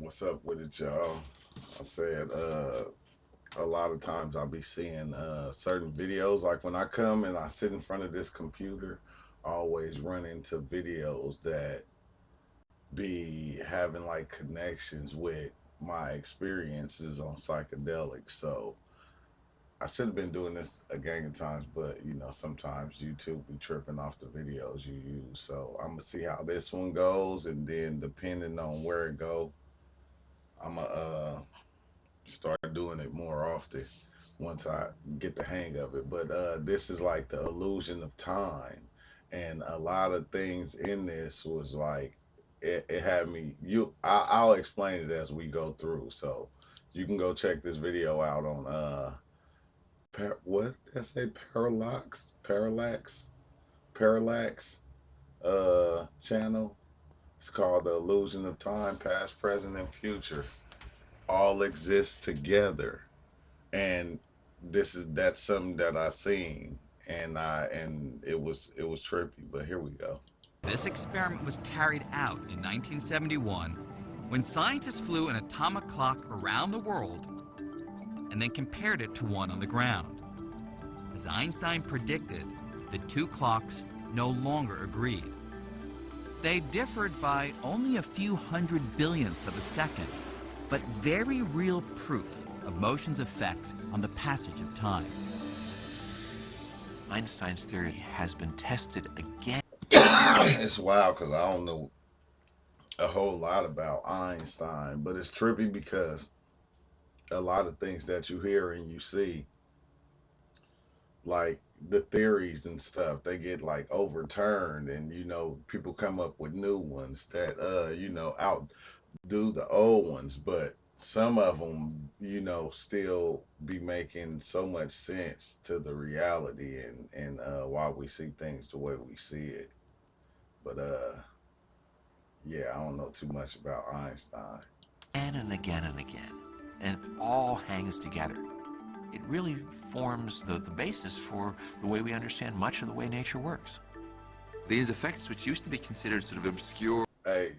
What's up with it, y'all? I said, a lot of times I'll be seeing certain videos. Like when I come and I sit in front of this computer, I always run into videos that be having like connections with my experiences on psychedelics. So I should have been doing this a gang of times, but sometimes YouTube be tripping off the videos you use. So I'm gonna see how this one goes, and then depending on where it go, I'm gonna start doing it more often once I get the hang of it. But this is like the illusion of time, and a lot of things in this was like it had me. I'll explain it as we go through, so you can go check this video out on what did I say, parallax channel. It's called the illusion of time, past, present, and future all exist together, and that's something that I seen, and it was trippy. But here we go. This experiment was carried out in 1971 when scientists flew an atomic clock around the world and then compared it to one on the ground. As Einstein predicted, the two clocks no longer agreed. They differed by only a few hundred billionths of a second, but very real proof of motion's effect on the passage of time. Einstein's theory has been tested again. It's wild because I don't know a whole lot about Einstein, but it's trippy because a lot of things that you hear and you see, like the theories and stuff, they get like overturned, and people come up with new ones that outdo the old ones, but some of them still be making so much sense to the reality, and why we see things the way we see it. But yeah, I don't know too much about Einstein. And again and again, and it all hangs together. It really forms the basis for the way we understand much of the way nature works. These effects, which used to be considered sort of obscure. Hey,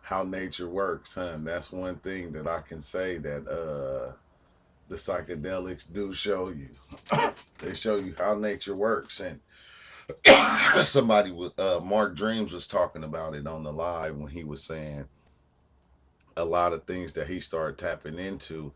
how nature works, huh? That's one thing that I can say that the psychedelics do show you. They show you how nature works, and somebody with Mark Dreams was talking about it on the live when he was saying a lot of things that he started tapping into,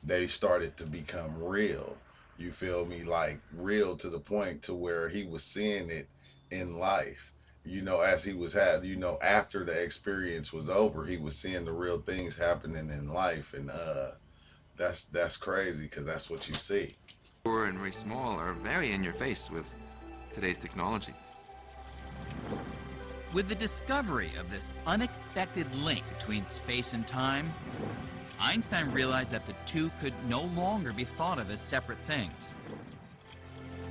they started to become real. You feel me? Like real to the point to where he was seeing it in life. As he was after the experience was over, he was seeing the real things happening in life, and that's crazy because that's what you see. And very small are very in your face with today's technology. With the discovery of this unexpected link between space and time, Einstein realized that the two could no longer be thought of as separate things.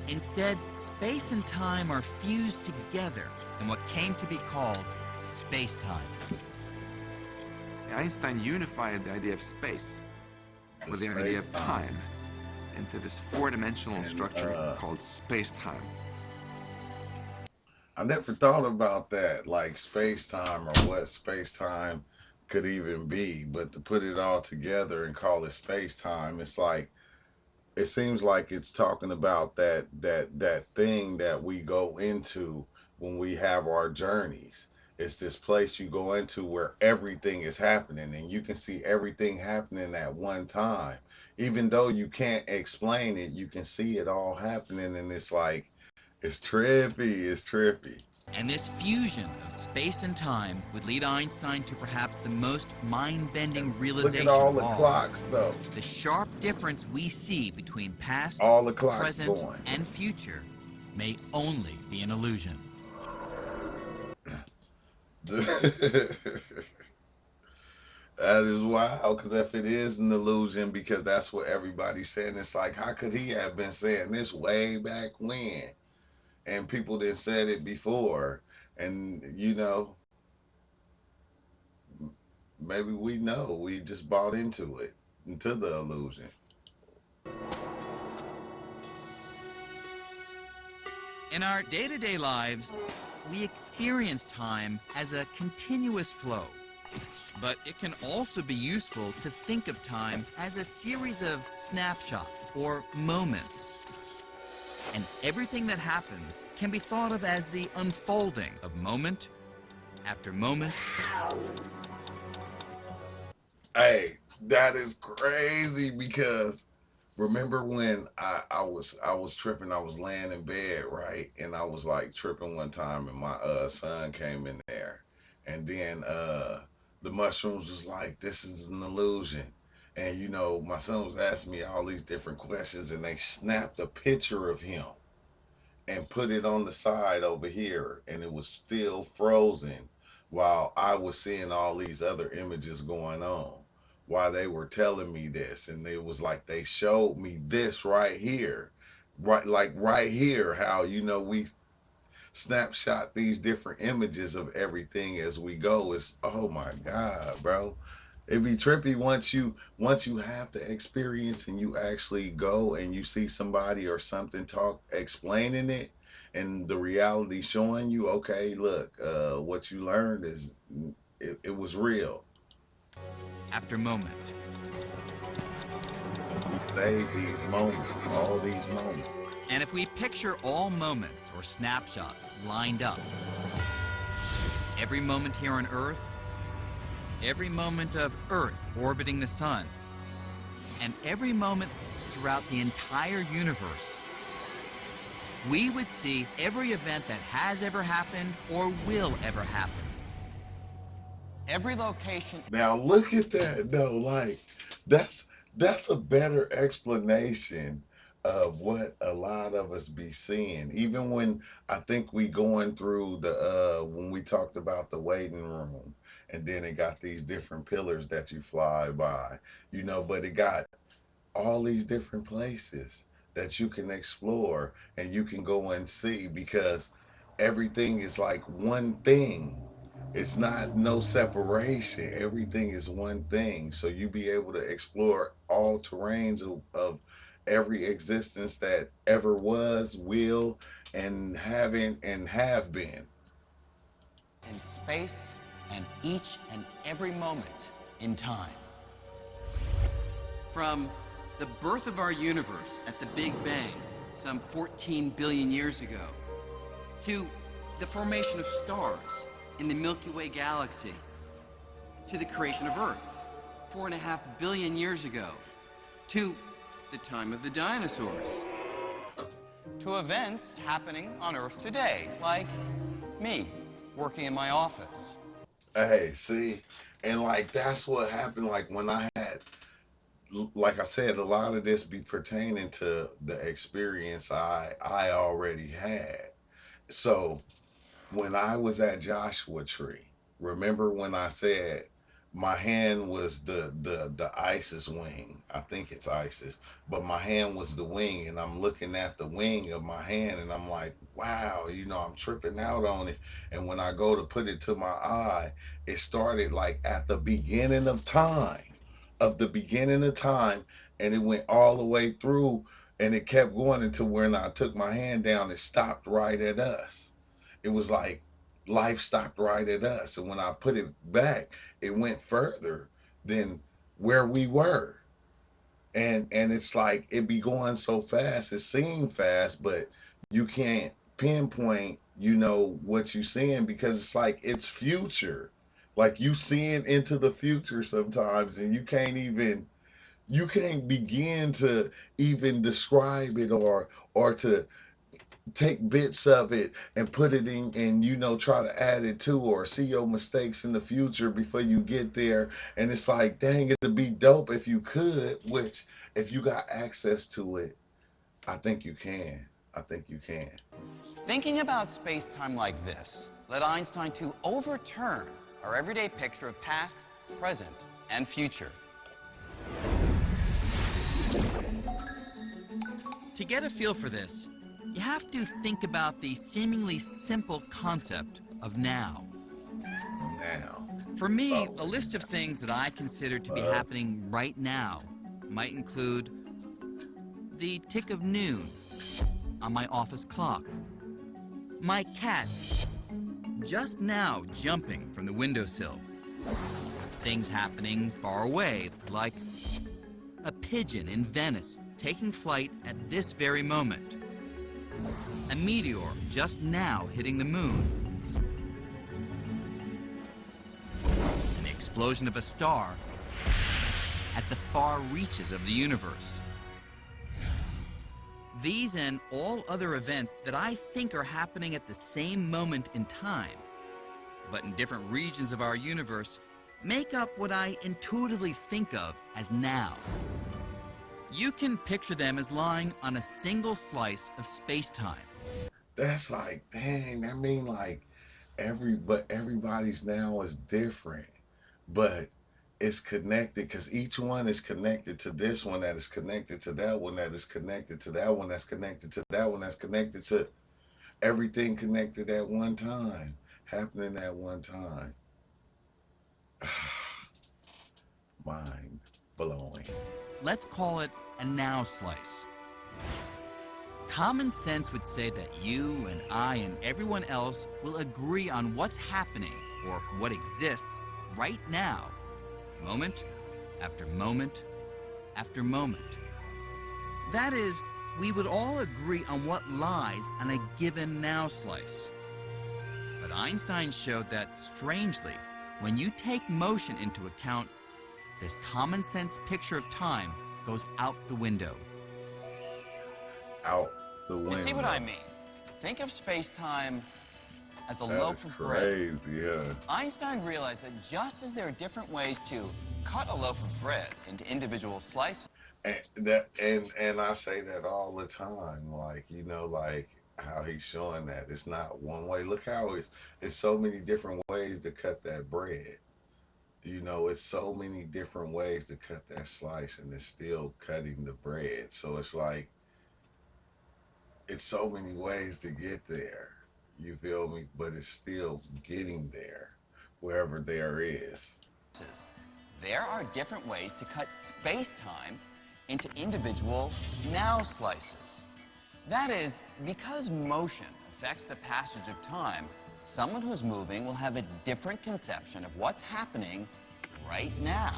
Instead, space and time are fused together in what came to be called space-time. Einstein unified the idea of space with the idea of time into this four-dimensional structure called space-time. I never thought about that, like space time or what space time could even be, but to put it all together and call it space time, it's like it seems like it's talking about that thing that we go into when we have our journeys. It's this place you go into where everything is happening and you can see everything happening at one time. Even though you can't explain it, you can see it all happening, and it's like it's trippy, it's trippy. And this fusion of space and time would lead Einstein to perhaps the most mind-bending Look realization at all of the all. clocks though. The sharp difference we see between past, All the clocks present, going. and future may only be an illusion. That is wild, because if it is an illusion, because that's what everybody's saying, it's like, how could he have been saying this way back when? And people didn't said it before. And, maybe we know. We just bought into it, into the illusion. In our day-to-day lives, we experience time as a continuous flow. But it can also be useful to think of time as a series of snapshots or moments. And everything that happens can be thought of as the unfolding of moment after moment. Hey, that is crazy because remember when I was tripping, I was laying in bed, right? And I was like tripping one time and my son came in there and then the mushrooms was like, this is an illusion. And you know, my son was asking me all these different questions and they snapped a picture of him and put it on the side over here and it was still frozen while I was seeing all these other images going on while they were telling me this, and it was like they showed me this right here, right, like right here, how you know we snapshot these different images of everything as we go. It's, oh my god, bro, it'd be trippy once you have the experience and you actually go and you see somebody or something talk explaining it and the reality showing you, okay, look, what you learned is it was real. After moment. We save these moments, all these moments. And if we picture all moments or snapshots lined up, every moment here on Earth, every moment of Earth orbiting the sun, and every moment throughout the entire universe, we would see every event that has ever happened or will ever happen. Every location. Now look at that though, like that's a better explanation of what a lot of us be seeing. Even when I think we going through the when we talked about the waiting room and then it got these different pillars that you fly by, you know, but it got all these different places that you can explore and you can go and see because everything is like one thing. It's not no separation. Everything is one thing. So you be able to explore all terrains of every existence that ever was, will, and haven't and have been. In space and each and every moment in time. From the birth of our universe at the Big Bang, some 14 billion years ago, to the formation of stars in the Milky Way galaxy, to the creation of Earth 4.5 billion years ago, to the time of the dinosaurs, to events happening on Earth today, like me working in my office. Hey, see, and like that's what happened. Like when I had, like I said, a lot of this be pertaining to the experience I already had. So when I was at Joshua Tree, remember when I said my hand was the ISIS wing? I think it's ISIS, but my hand was the wing, and I'm looking at the wing of my hand, and I'm like, wow, you know, I'm tripping out on it. And when I go to put it to my eye, it started like at the beginning of time, and it went all the way through, and it kept going until when I took my hand down, it stopped right at us. It was like life stopped right at us. And when I put it back, it went further than where we were. And it's like it be going so fast. It seemed fast, but you can't pinpoint, you know, what you seeing because it's like it's future. Like you seeing into the future sometimes and you can't begin to even describe it or to take bits of it and put it in and you know try to add it to or see your mistakes in the future before you get there. And it's like, dang, it'd be dope if you could, which if you got access to it, I think you can. I think you can. Thinking about space-time like this led Einstein to overturn our everyday picture of past, present, and future. To get a feel for this, you have to think about the seemingly simple concept of now. Now. For me, a list of things that I consider to be happening right now might include the tick of noon on my office clock, My cat just now jumping from the windowsill. Things happening far away, like a pigeon in Venice taking flight at this very moment. A meteor just now hitting the moon. An explosion of a star at the far reaches of the universe. These and all other events that I think are happening at the same moment in time, but in different regions of our universe, make up what I intuitively think of as now. You can picture them as lying on a single slice of space-time. That's like, dang, I mean, like, everybody's now is different, but it's connected because each one is connected to this one that is connected to that one that is connected to that one that's connected to that one that's connected to everything connected at one time, happening at one time. Mind blowing. Let's call it a now slice. Common sense would say that you and I and everyone else will agree on what's happening or what exists right now, moment after moment after moment. That is, we would all agree on what lies on a given now slice. But Einstein showed that, strangely, when you take motion into account, this common sense picture of time goes out the window. Out the window. You see what I mean? Think of space-time as a That loaf is of bread. crazy, yeah. Einstein realized that just as there are different ways to cut a loaf of bread into individual slices, And I say that all the time, like, you know, like how he's showing that it's not one way. Look how it's so many different ways to cut that bread. You know, it's so many different ways to cut that slice, and it's still cutting the bread. So it's like, it's so many ways to get there. You feel me? But it's still getting there, wherever there is. there are different ways to cut space-time into individual now slices. That is, because motion affects the passage of time, someone who's moving will have a different conception of what's happening right now.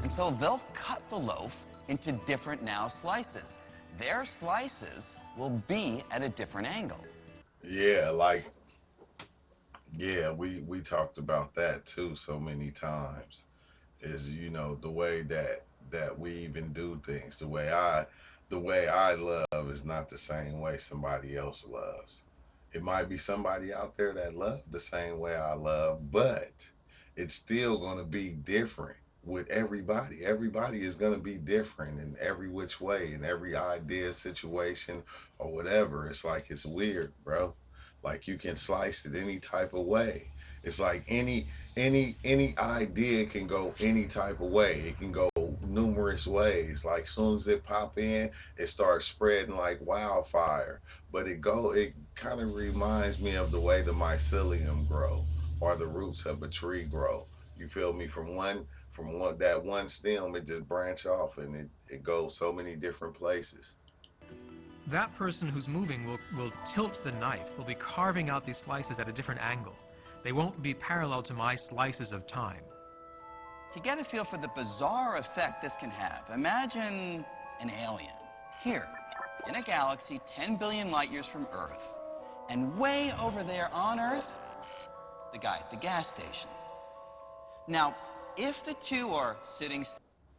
And so they'll cut the loaf into different now slices. Their slices will be at a different angle. Yeah, like, yeah, we talked about that too so many times. Is, you know, the way that we even do things, the way I love is not the same way somebody else loves. It might be somebody out there that love the same way I love, but it's still going to be different with everybody. Everybody is going to be different in every which way, in every idea, situation, or whatever. It's like, it's weird, bro. Like, you can slice it any type of way. It's like any idea can go any type of way. It can go numerous ways. Like, soon as it pop in, it starts spreading like wildfire. But it kind of reminds me of the way the mycelium grow, or the roots of a tree grow. You feel me? From one that one stem, it just branch off, and it goes so many different places. That person who's moving will tilt the knife, will be carving out these slices at a different angle. They won't be parallel to my slices of time. To get a feel for the bizarre effect this can have, imagine an alien here in a galaxy 10 billion light years from Earth, and way over there on Earth, the guy at the gas station. Now, if the two are sitting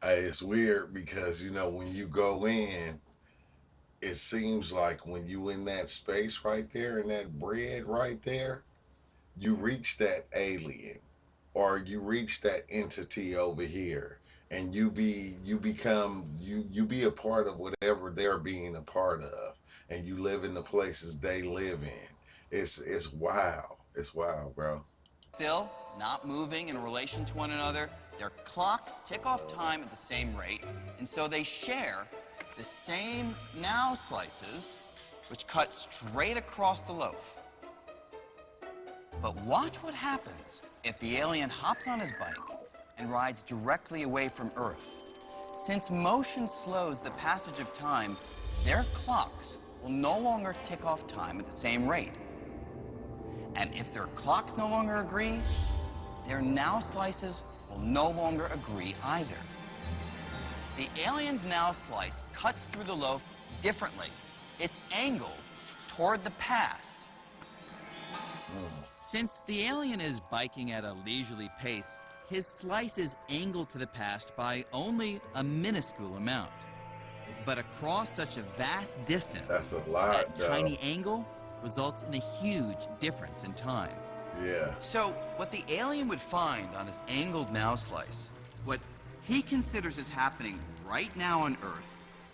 Hey, it's weird because, you know, when you go in, it seems like when you in that space right there, in that bread right there, you reach that alien, or you reach that entity over here, and you be a part of whatever they're being a part of, and you live in the places they live in. It's wild. It's wild, bro. still, not moving in relation to one another, their clocks tick off time at the same rate, and so they share the same now slices, which cut straight across the loaf. But watch what happens if the alien hops on his bike and rides directly away from Earth. Since motion slows the passage of time, their clocks will no longer tick off time at the same rate. And if their clocks no longer agree, their now slices will no longer agree either. The alien's now slice cuts through the loaf differently. It's angled toward the past. Since the alien is biking at a leisurely pace, his slice is angled to the past by only a minuscule amount. But across such a vast distance, That's a lot, that tiny angle results in a huge difference in time. Yeah. So, what the alien would find on his angled now slice, what he considers is happening right now on Earth,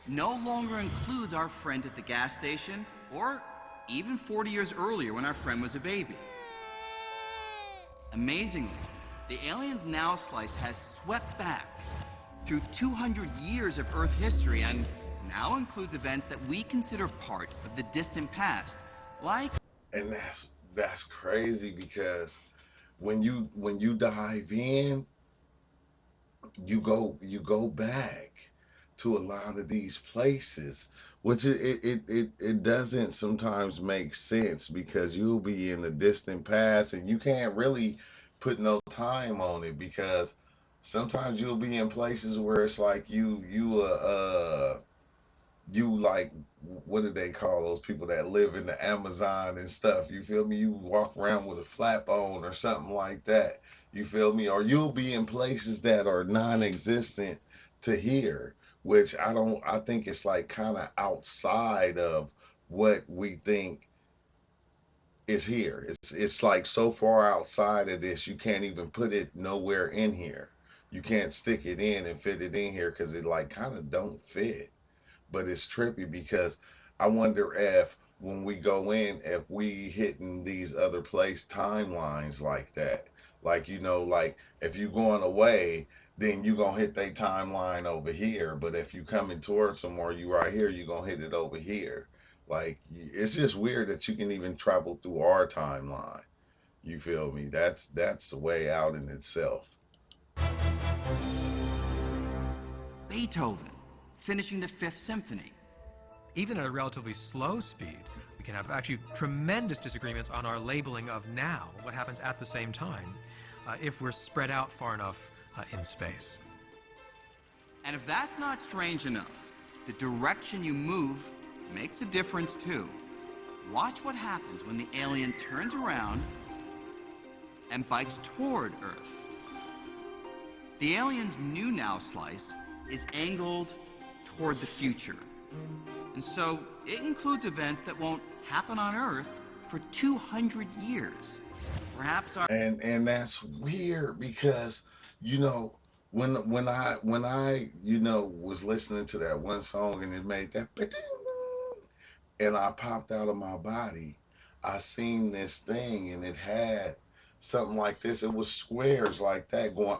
no longer includes our friend at the gas station, or even 40 years earlier when our friend was a baby. Amazingly, the alien's now slice has swept back through 200 years of Earth history and now includes events that we consider part of the distant past, like... And that's crazy, because when you dive in, you go back to a lot of these places, which it doesn't sometimes make sense, because you'll be in the distant past and you can't really put no time on it, because sometimes you'll be in places where it's like you like, what do they call those people that live in the Amazon and stuff? You feel me? You walk around with a flap on or something like that. You feel me? Or you'll be in places that are non-existent to here, which I think it's like kind of outside of what we think is here. It's like so far outside of this, you can't even put it nowhere in here. You can't stick it in and fit it in here, because it like kind of don't fit. But it's trippy, because I wonder if when we go in, if we hitting these other place timelines like that, like, like if you going away, then you gonna hit their timeline over here. But if you coming towards them, or you right here, you gonna hit it over here. Like, it's just weird that you can even travel through our timeline. You feel me? That's the way out in itself. Beethoven, finishing the Fifth Symphony. Even at a relatively slow speed, we can have actually tremendous disagreements on our labeling of now, what happens at the same time, if we're spread out far enough in space. And if that's not strange enough, the direction you move makes a difference too. Watch what happens when the alien turns around and bikes toward Earth. The alien's new now slice is angled toward the future. And so it includes events that won't happen on Earth for 200 years. Perhaps our... And that's weird, because when I was listening to that one song and it made that and I popped out of my body, I seen this thing and it had something like this. It was squares like that going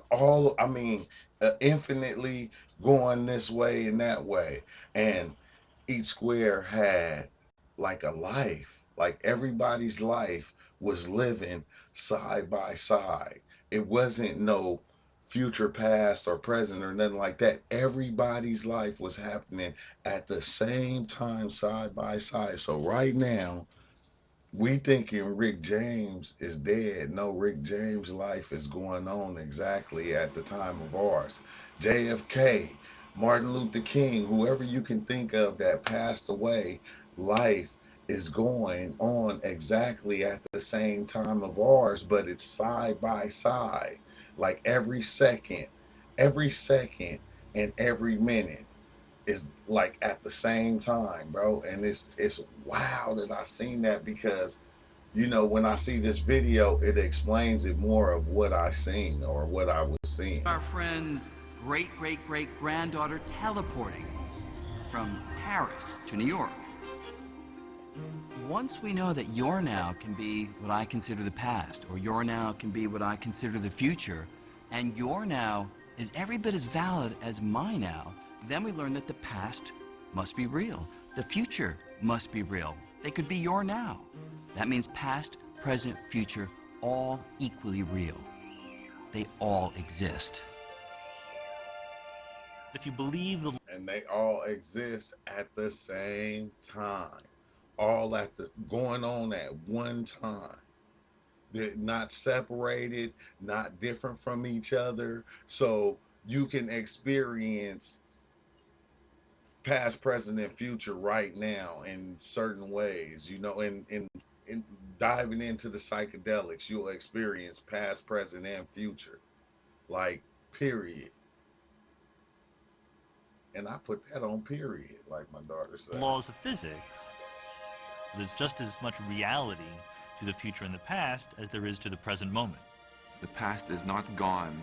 infinitely going this way and that way. And each square had like a life, like everybody's life was living side by side. It wasn't no future, past, or present, or nothing like that. Everybody's life was happening at the same time, side by side. So right now, we thinking Rick James is dead. No, Rick James' life is going on exactly at the time of ours. JFK, Martin Luther King, whoever you can think of that passed away, life is going on exactly at the same time of ours, but it's side by side. Like every second and every minute is like at the same time, bro. And it's wild that I seen that, because when I see this video, it explains it more of what I seen or what I was seeing. Our friend's great-great-great-granddaughter teleporting from Paris to New York. Once we know that your now can be what I consider the past, or your now can be what I consider the future, and your now is every bit as valid as my now, then we learn that the past must be real. The future must be real. They could be your now. That means past, present, future, all equally real. They all exist. If you believe the... And they all exist at the same time. All going on at one time. They're not separated, not different from each other. So you can experience past, present, and future right now in certain ways. In diving into the psychedelics, you'll experience past, present, and future. Like, period. And I put that on period, like my daughter said. Laws of physics, there's just as much reality to the future and the past as there is to the present moment. The past is not gone,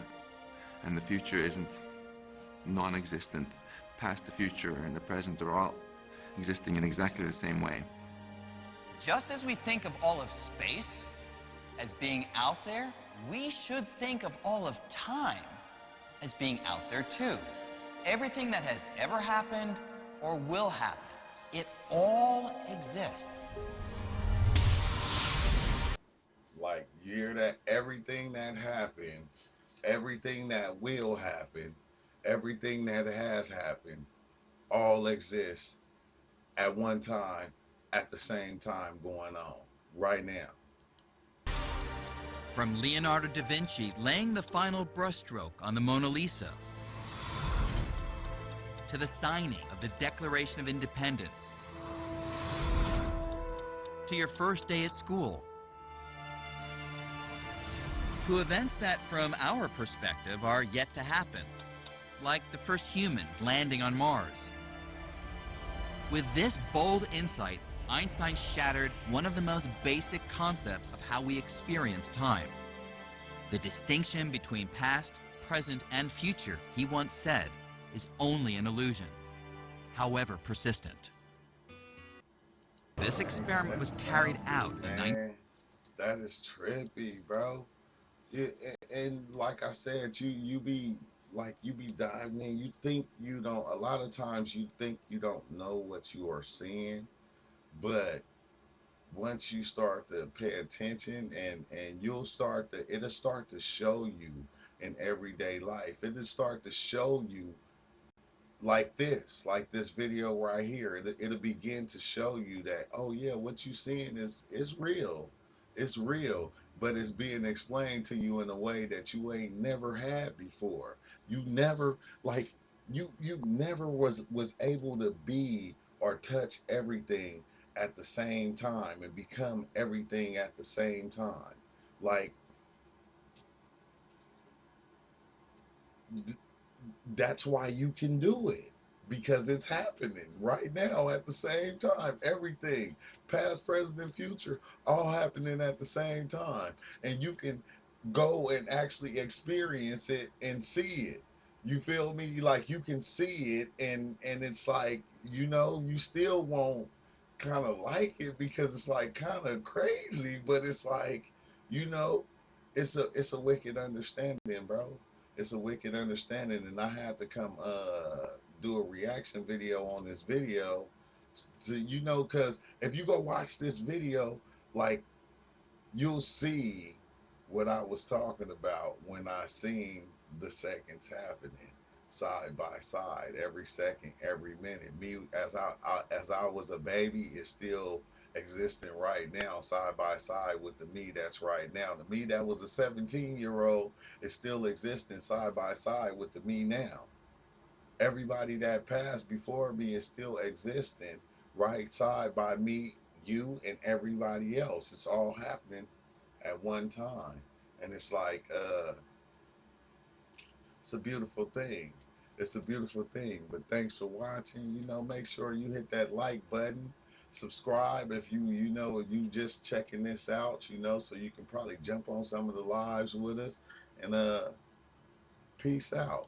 and the future isn't non-existent. Past, the future, and the present are all existing in exactly the same way. Just as we think of all of space as being out there, we should think of all of time as being out there too. Everything that has ever happened or will happen, it all exists. Like, that everything that happened, everything that will happen, everything that has happened, all exists at one time, at the same time going on, right now. From Leonardo da Vinci laying the final brushstroke on the Mona Lisa, to the signing of the Declaration of Independence, to your first day at school, to events that, from our perspective, are yet to happen, like the first humans landing on Mars. With this bold insight, Einstein shattered one of the most basic concepts of how we experience time. The distinction between past, present, and future, he once said, is only an illusion, however persistent. This experiment was carried out in Man, that is trippy, bro. And like I said, you be diving in. You think you don't. A lot of times you think you don't know what you are seeing, but once you start to pay attention, and it'll start to show you in everyday life. It'll start to show you like this video right here. It'll begin to show you that, oh yeah, what you seeing is real. It's real, but it's being explained to you in a way that you ain't never had before. You never like you never was able to be or touch everything at the same time and become everything at the same time. Like, that's why you can do it, because it's happening right now at the same time. Everything, past, present, and future, all happening at the same time, and you can go and actually experience it and see it. You feel me? Like, you can see it, and it's like, you still won't kind of like it, because it's like kind of crazy, but it's like, you know it's a wicked understanding, bro. It's a wicked understanding, and I had to come do a reaction video on this video, to, because if you go watch this video, like, you'll see what I was talking about when I seen the seconds happening side by side, every second, every minute. Me, as I was a baby, is still existing right now, side by side with the me that's right now. The me that was a 17-year-old is still existing side by side with the me now. Everybody that passed before me is still existing right side by me, you, and everybody else. It's all happening at one time. And it's like, it's a beautiful thing. It's a beautiful thing. But thanks for watching. Make sure you hit that like button. Subscribe if if you just checking this out, so you can probably jump on some of the lives with us. And peace out.